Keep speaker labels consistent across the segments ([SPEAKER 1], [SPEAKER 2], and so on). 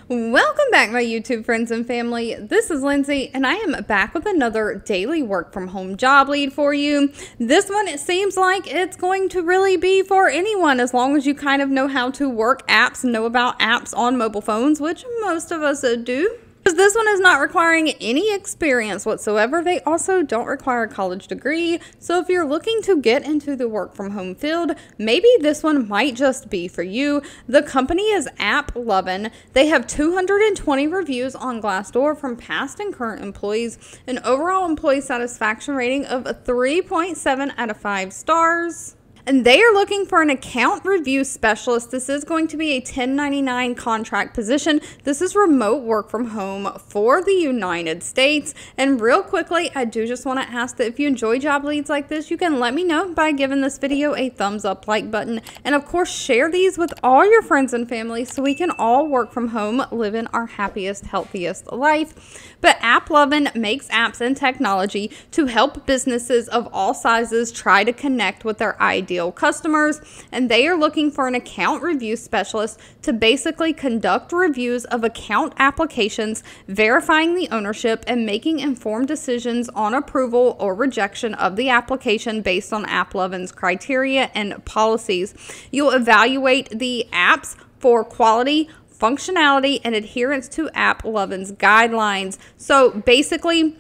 [SPEAKER 1] Welcome back, my YouTube friends and family. This is Lindsay, and I am back with another daily work from home job lead for you. This one, it seems like it's going to really be for anyone, as long as you kind of know how to work apps and know about apps on mobile phones, which most of us do. This one is not requiring any experience whatsoever. They also don't require a college degree. So if you're looking to get into the work from home field, maybe this one might just be for you. The company is AppLovin. They have 220 reviews on Glassdoor from past and current employees, an overall employee satisfaction rating of a 3.7 out of 5 stars. And they are looking for an account review specialist. This is going to be a 1099 contract position. This is remote work from home for the United States. And real quickly, I do just want to ask that if you enjoy job leads like this, you can let me know by giving this video a thumbs up like button. And of course, share these with all your friends and family so we can all work from home, living our happiest, healthiest life. But AppLovin makes apps and technology to help businesses of all sizes try to connect with their ideal customers, and they are looking for an account review specialist to basically conduct reviews of account applications, verifying the ownership, and making informed decisions on approval or rejection of the application based on AppLovin's criteria and policies. You'll evaluate the apps for quality, functionality, and adherence to AppLovin's guidelines. So basically,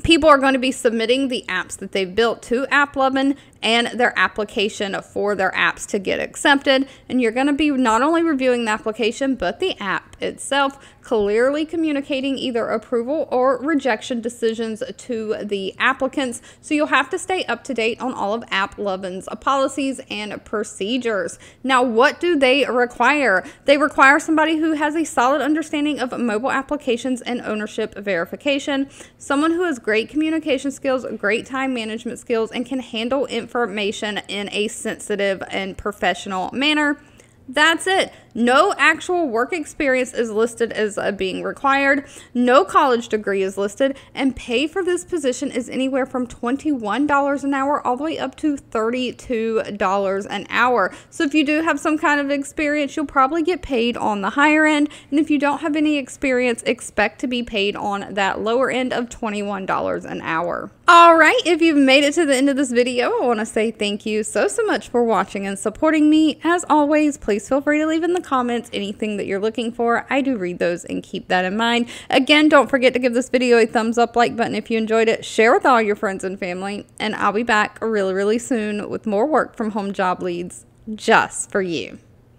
[SPEAKER 1] people are going to be submitting the apps that they've built to AppLovin and their application for their apps to get accepted. And you're going to be not only reviewing the application, but the app itself, clearly communicating either approval or rejection decisions to the applicants. So you'll have to stay up to date on all of AppLovin's policies and procedures. Now, what do they require? They require somebody who has a solid understanding of mobile applications and ownership verification, someone who has great communication skills, great time management skills, and can handle information in a sensitive and professional manner. That's it. No actual work experience is listed as being required. No college degree is listed. And pay for this position is anywhere from $21 an hour all the way up to $32 an hour. So if you do have some kind of experience, you'll probably get paid on the higher end. And if you don't have any experience, expect to be paid on that lower end of $21 an hour. All right, if you've made it to the end of this video, I want to say thank you so much for watching and supporting me. As always, please feel free to leave in the comments anything that you're looking for. I do read those and keep that in mind. Again, don't forget to give this video a thumbs up like button if you enjoyed it. Share with all your friends and family. And I'll be back really soon with more work from home job leads just for you.